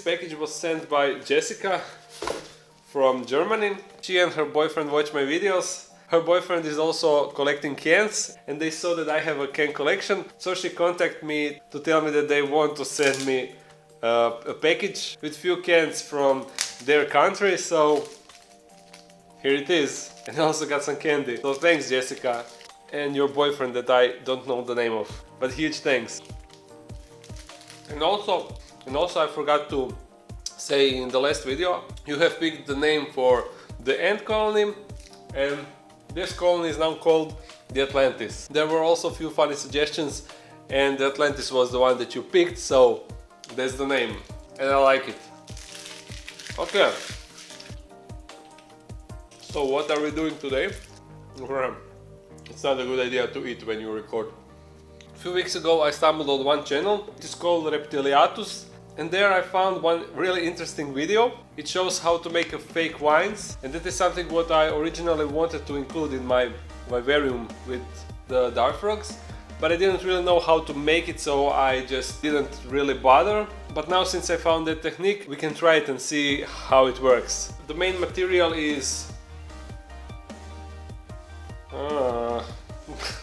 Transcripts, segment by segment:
package was sent by Jessica from Germany. She and her boyfriend watch my videos. Her boyfriend is also collecting cans and they saw that I have a can collection, so she contacted me to tell me that they want to send me a package with few cans from their country, so here it is. And I also got some candy. So thanks, Jessica, and your boyfriend that I don't know the name of, but huge thanks. And also I forgot to say in the last video, you have picked the name for the ant colony, and this colony is now called the Atlantis. There were also a few funny suggestions and the Atlantis was the one that you picked, so that's the name and I like it. Okay, so what are we doing today? It's not a good idea to eat when you record. A few weeks ago I stumbled on one channel. It is called Reptiliatus, and there I found one really interesting video. It shows how to make a fake wines, and that is something what I originally wanted to include in my vivarium with the dart frogs, but I didn't really know how to make it, so I just didn't really bother. But now, since I found that technique, we can try it and see how it works. The main material is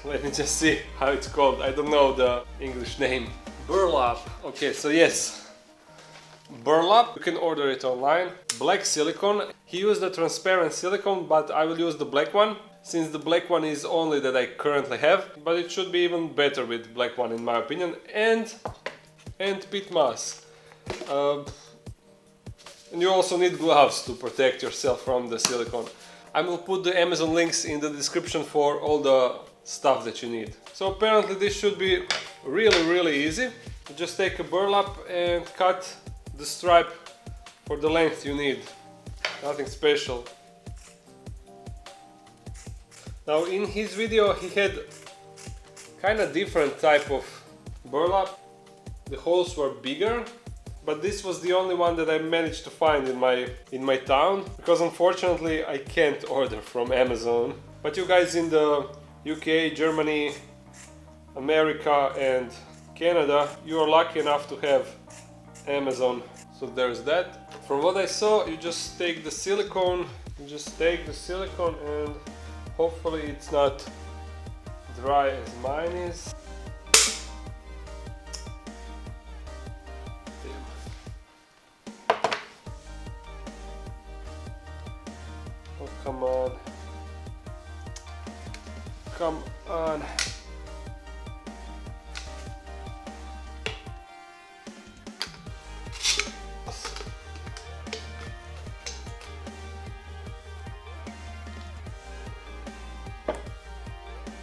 let me just see how it's called. I don't know the English name. Burlap. Okay, so yes, burlap. You can order it online. Black silicone. He used the transparent silicone, but I will use the black one, since the black one is only that I currently have, but it should be even better with black one in my opinion. And pit mass. And you also need gloves to protect yourself from the silicone. I will put the Amazon links in the description for all the stuff that you need. So apparently this should be really easy. You just take a burlap and cut the stripe for the length you need. Nothing special. Now in his video he had kind of different type of burlap. The holes were bigger, but this was the only one that I managed to find in my town, because unfortunately I can't order from Amazon. But you guys in the UK, Germany, America and Canada, you are lucky enough to have Amazon. So there's that. From what I saw, you just take the silicone, and hopefully it's not dry as mine is. Oh, come on. Come on.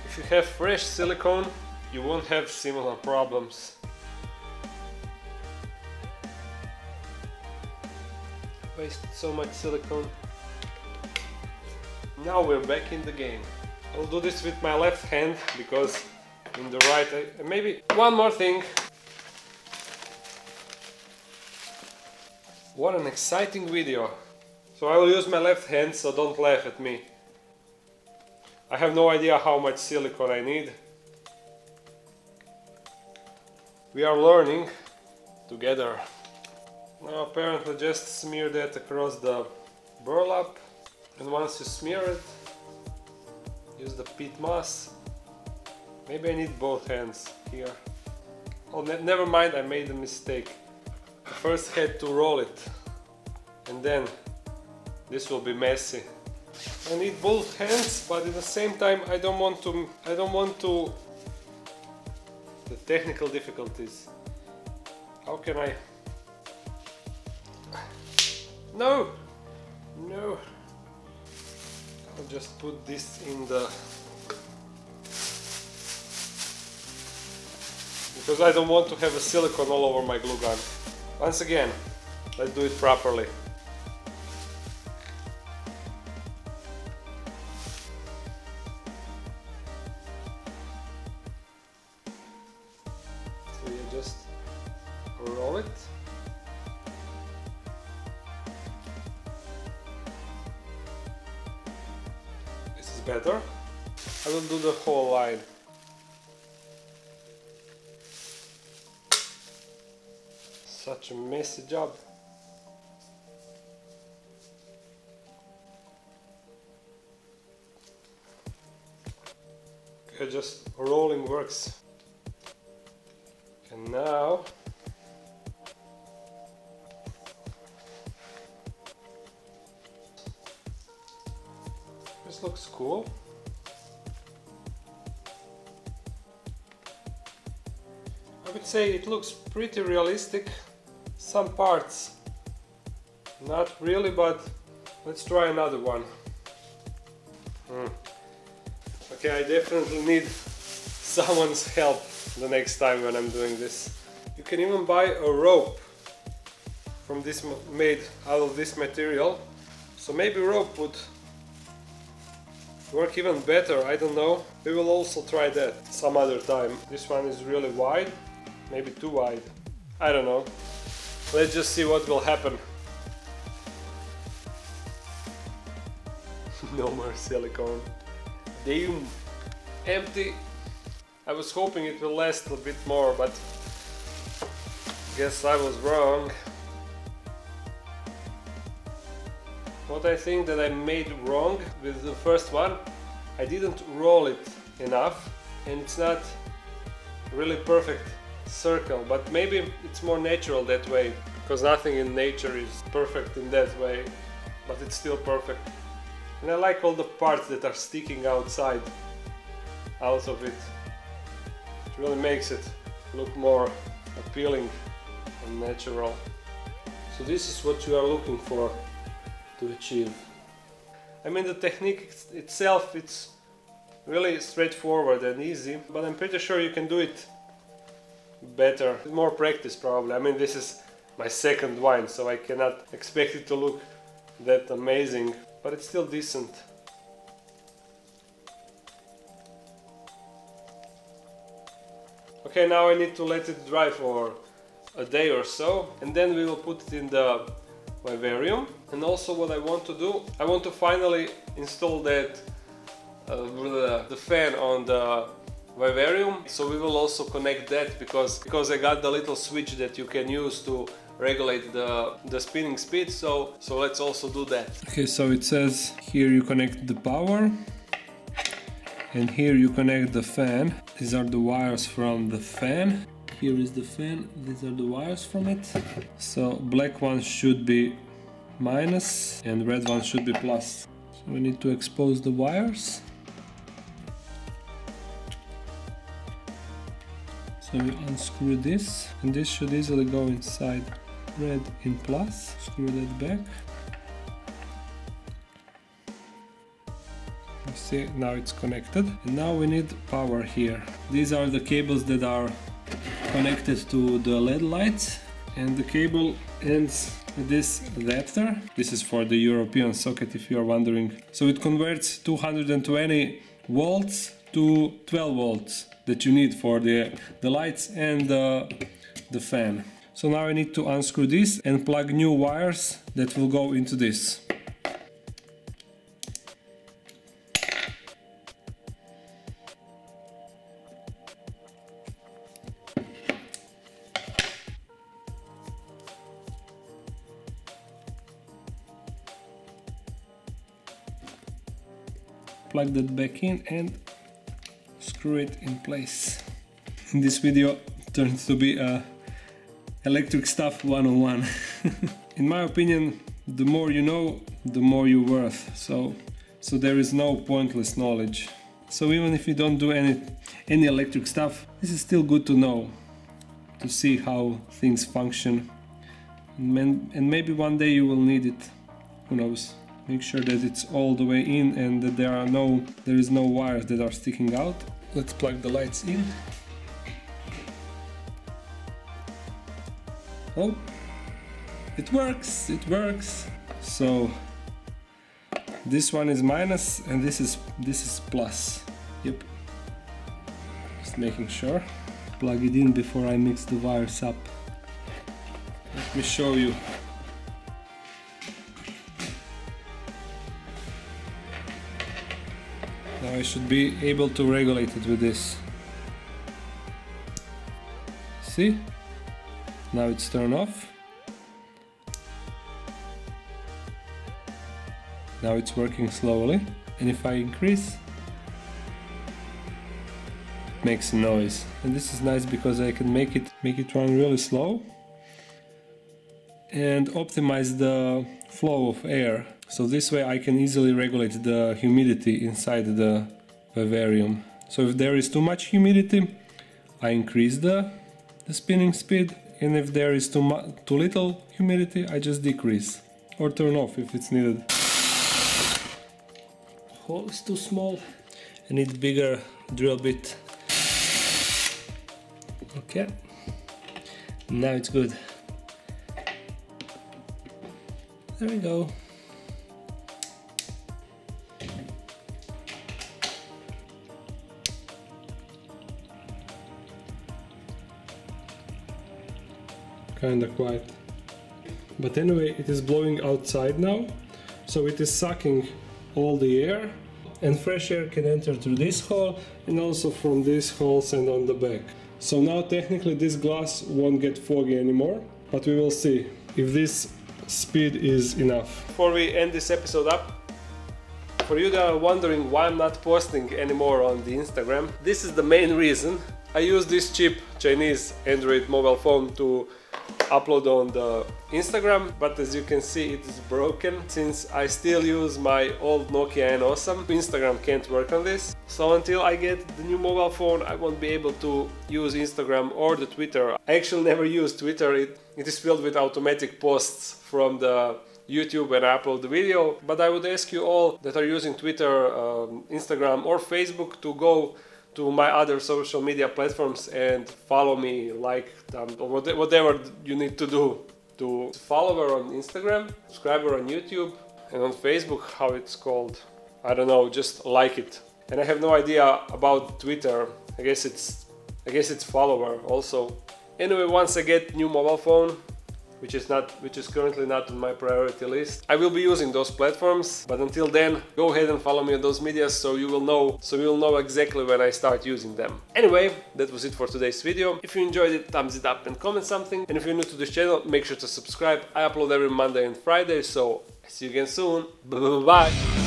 If you have fresh silicone, you won't have similar problems. Wasted so much silicone. Now we're back in the game. I'll do this with my left hand because in the right maybe one more thing. What an exciting video. So I will use my left hand, so don't laugh at me. I have no idea how much silicone I need. We are learning together. Now apparently just smear that across the burlap, and once you smear it, use the pit mass. Maybe I need both hands here. Oh, never mind, I made a mistake. I first had to roll it, and then this will be messy. I need both hands, but at the same time I don't want to the technical difficulties. How can I? No! No! I'll just put this in the... because I don't want to have a silicone all over my glue gun. Once again, let's do it properly. So you just roll it. This is better. I will do the whole line. Such a messy job. Okay, just rolling works. And now this looks cool. I would say it looks pretty realistic. Some parts not really, but let's try another one. Okay, I definitely need someone's help the next time when I'm doing this. You can even buy a rope from this made out of this material. So maybe rope would work even better, I don't know. We will also try that some other time. This one is really wide, maybe too wide. I don't know. Let's just see what will happen. No more silicone. Damn, empty. I was hoping it will last a bit more, but guess I was wrong. What I think that I made wrong with the first one, I didn't roll it enough, and it's not really perfect circle, but maybe it's more natural that way, because nothing in nature is perfect in that way, but it's still perfect. And I like all the parts that are sticking outside out of it. It really makes it look more appealing and natural. So this is what you are looking for to achieve. I mean, the technique itself, it's really straightforward and easy, but I'm pretty sure you can do it better, with more practice probably. I mean, this is my second wine, so I cannot expect it to look that amazing, but it's still decent. Okay, now I need to let it dry for a day or so, and then we will put it in the vivarium. And also what I want to do, I want to finally install that the fan on the vivarium, so we will also connect that because I got the little switch that you can use to regulate the spinning speed, so let's also do that. Okay, so it says here you connect the power and here you connect the fan. These are the wires from the fan. Here is the fan, these are the wires from it. So black one should be minus and red one should be plus. So we need to expose the wires. So we unscrew this, and this should easily go inside. Red in plus, screw that back. You see, now it's connected. And now we need power here. These are the cables that are connected to the LED lights, and the cable ends with this adapter. This is for the European socket, if you are wondering. So it converts 220 volts to 12 volts that you need for the lights and the fan. So now I need to unscrew this and plug new wires that will go into this. Plug that back in and screw it in place. This video turns to be electric stuff 101. In my opinion, the more you know, the more you're worth. So there is no pointless knowledge. So even if you don't do any electric stuff, this is still good to know, to see how things function. And maybe one day you will need it. Who knows? Make sure that it's all the way in and that there is no wires that are sticking out. Let's plug the lights in. Oh, it works, it works. So this one is minus and this is plus. Yep. Just making sure. Plug it in before I mix the wires up. Let me show you. Now I should be able to regulate it with this. See? Now it's turned off. Now it's working slowly. And if I increase, makes a noise. And this is nice because I can make it run really slow and optimize the flow of air. So this way I can easily regulate the humidity inside the vivarium. So if there is too much humidity, I increase the spinning speed, and if there is too little humidity, I just decrease or turn off if it's needed. Hole is too small. I need bigger drill bit. Okay, now it's good. There we go. Kinda quiet. But anyway, it is blowing outside now, so it is sucking all the air, and fresh air can enter through this hole and also from these holes and on the back. So now technically this glass won't get foggy anymore, but we will see if this speed is enough. Before we end this episode up, for you that are wondering why I'm not posting anymore on the Instagram, this is the main reason. I use this cheap Chinese Android mobile phone to upload on the Instagram, but as you can see it is broken. Since I still use my old Nokia N Awesome, Instagram can't work on this. So until I get the new mobile phone, I won't be able to use Instagram or the Twitter. I actually never use Twitter. It is filled with automatic posts from the YouTube when I upload the video. But I would ask you all that are using Twitter, Instagram or Facebook to go to my other social media platforms and follow me, like or whatever you need to do to follow her on Instagram, subscribe her on YouTube, and on Facebook, how it's called, I don't know, just like it. And I have no idea about Twitter. I guess it's follower also. Anyway, once I get new mobile phone, which is currently not on my priority list, I will be using those platforms. But until then, go ahead and follow me on those medias so you will know exactly when I start using them. Anyway, that was it for today's video. If you enjoyed it, thumbs it up and comment something. And if you're new to this channel, make sure to subscribe. I upload every Monday and Friday, so see you again soon. Bye.